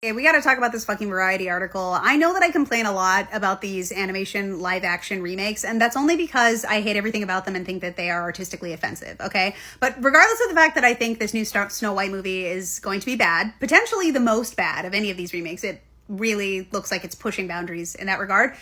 Okay, we gotta talk about this fucking Variety article. I know that I complain a lot about these animation live action remakes, and that's only because I hate everything about them and think that they are artistically offensive, okay? But regardless of the fact that I think this new Snow White movie is going to be bad, potentially the most bad of any of these remakes, it really looks like it's pushing boundaries in that regard.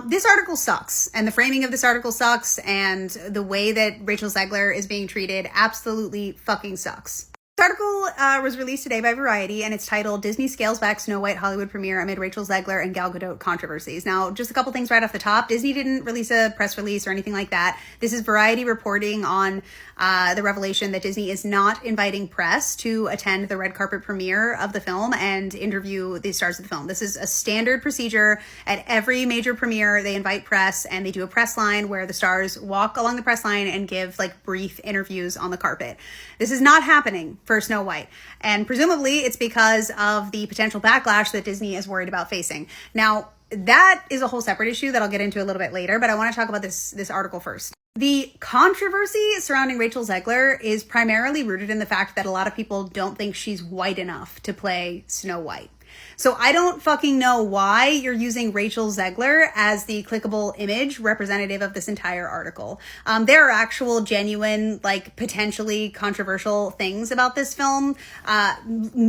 This article sucks, and the framing of this article sucks, and the way that Rachel Zegler is being treated absolutely fucking sucks. This article was released today by Variety, and it's titled Disney Scales Back Snow White Hollywood Premiere Amid Rachel Zegler and Gal Gadot Controversies. Now, just a couple things right off the top. Disney didn't release a press release or anything like that. This is Variety reporting on the revelation that Disney is not inviting press to attend the red carpet premiere of the film and interview the stars of the film. This is a standard procedure at every major premiere. They invite press and they do a press line where the stars walk along the press line and give like brief interviews on the carpet. This is not happening for Snow White. And presumably it's because of the potential backlash that Disney is worried about facing. Now, that is a whole separate issue that I'll get into a little bit later, but I want to talk about this article first. The controversy surrounding Rachel Zegler is primarily rooted in the fact that a lot of people don't think she's white enough to play Snow White. So I don't fucking know why you're using Rachel Zegler as the clickable image representative of this entire article. There are actual, genuine, like potentially controversial things about this film,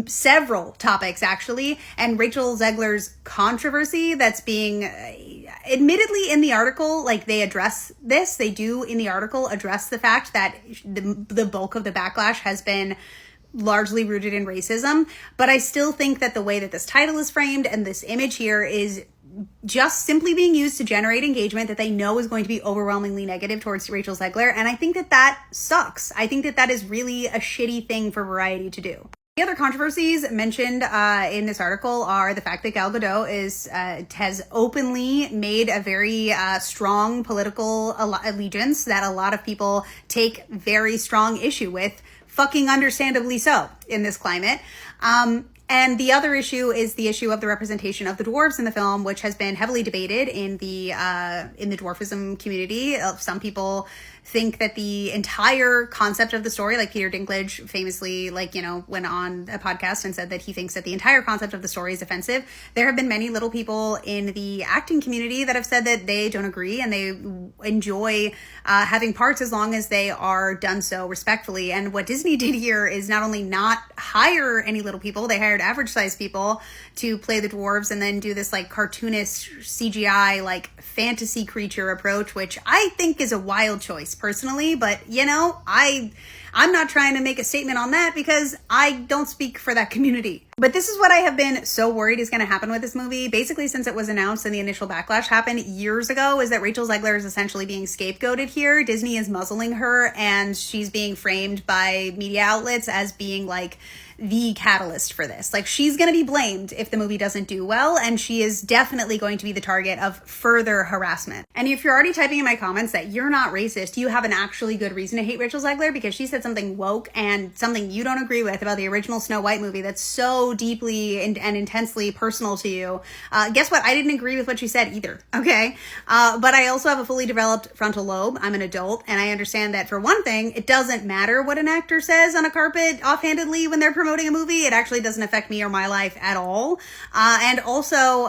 several topics actually, and Rachel Zegler's controversy that's being admittedly in the article, like they address this, they do in the article address the fact that the bulk of the backlash has been largely rooted in racism, but I still think that the way that this title is framed and this image here is just simply being used to generate engagement that they know is going to be overwhelmingly negative towards Rachel Zegler, and I think that that sucks. I think that that is really a shitty thing for Variety to do. The other controversies mentioned in this article are the fact that Gal Gadot has openly made a very strong political allegiance that a lot of people take very strong issue with, fucking understandably so in this climate. And the other issue is the issue of the representation of the dwarves in the film, which has been heavily debated in the dwarfism community. Some people think that the entire concept of the story, like Peter Dinklage famously, went on a podcast and said that he thinks that the entire concept of the story is offensive. There have been many little people in the acting community that have said that they don't agree and they enjoy having parts as long as they are done so respectfully. And what Disney did here is not only not hire any little people, they hired average sized people to play the dwarves and then do this like cartoonish CGI like fantasy creature approach, which I think is a wild choice personally, but I'm not trying to make a statement on that because I don't speak for that community. But this is what I have been so worried is going to happen with this movie, basically since it was announced and the initial backlash happened years ago, is that Rachel Zegler is essentially being scapegoated here. Disney is muzzling her and she's being framed by media outlets as being like the catalyst for this. Like, she's going to be blamed if the movie doesn't do well, and she is definitely going to be the target of further harassment. And if you're already typing in my comments that you're not racist, you have an actually good reason to hate Rachel Zegler because she said something woke and something you don't agree with about the original Snow White movie that's so deeply and intensely personal to you. Guess what? I didn't agree with what she said either, okay? But I also have a fully developed frontal lobe. I'm an adult, and I understand that for one thing, it doesn't matter what an actor says on a carpet offhandedly when they're promoting a movie. It actually doesn't affect me or my life at all. And also,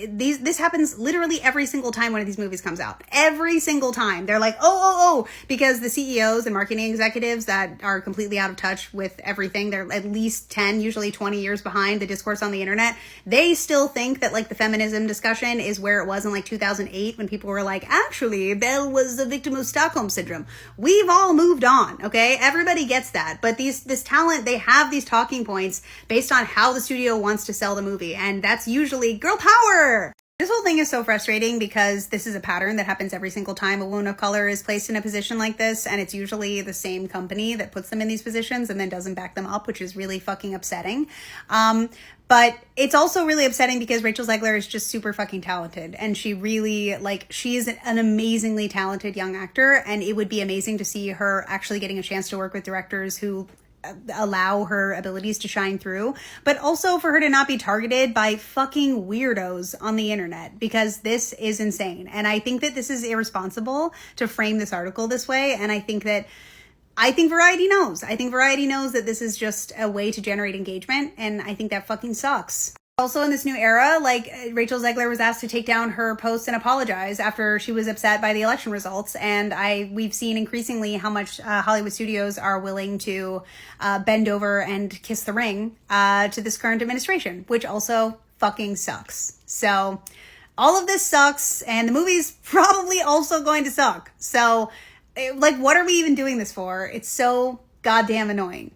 this happens literally every single time one of these movies comes out. Every single time. They're like, oh, because the CEOs and marketing executives that are completely out of touch with everything, they're at least 10, usually 20 years behind the discourse on the internet. They still think that like the feminism discussion is where it was in like 2008 when people were like, actually, Belle was a victim of Stockholm Syndrome. We've all moved on, okay? Everybody gets that. But this talent, they have these talking points based on how the studio wants to sell the movie. And that's usually girl power. This whole thing is so frustrating because this is a pattern that happens every single time a woman of color is placed in a position like this, and it's usually the same company that puts them in these positions and then doesn't back them up, which is really fucking upsetting. But it's also really upsetting because Rachel Zegler is just super fucking talented, and she really, she's an amazingly talented young actor, and it would be amazing to see her actually getting a chance to work with directors who allow her abilities to shine through, but also for her to not be targeted by fucking weirdos on the internet, because this is insane. And I think that this is irresponsible to frame this article this way. And I think that I think Variety knows. I think Variety knows that this is just a way to generate engagement, and I think that fucking sucks. Also in this new era, like, Rachel Zegler was asked to take down her post and apologize after she was upset by the election results. And we've seen increasingly how much Hollywood studios are willing to bend over and kiss the ring to this current administration, which also fucking sucks. So all of this sucks, and the movie's probably also going to suck. So, like, what are we even doing this for? It's so goddamn annoying.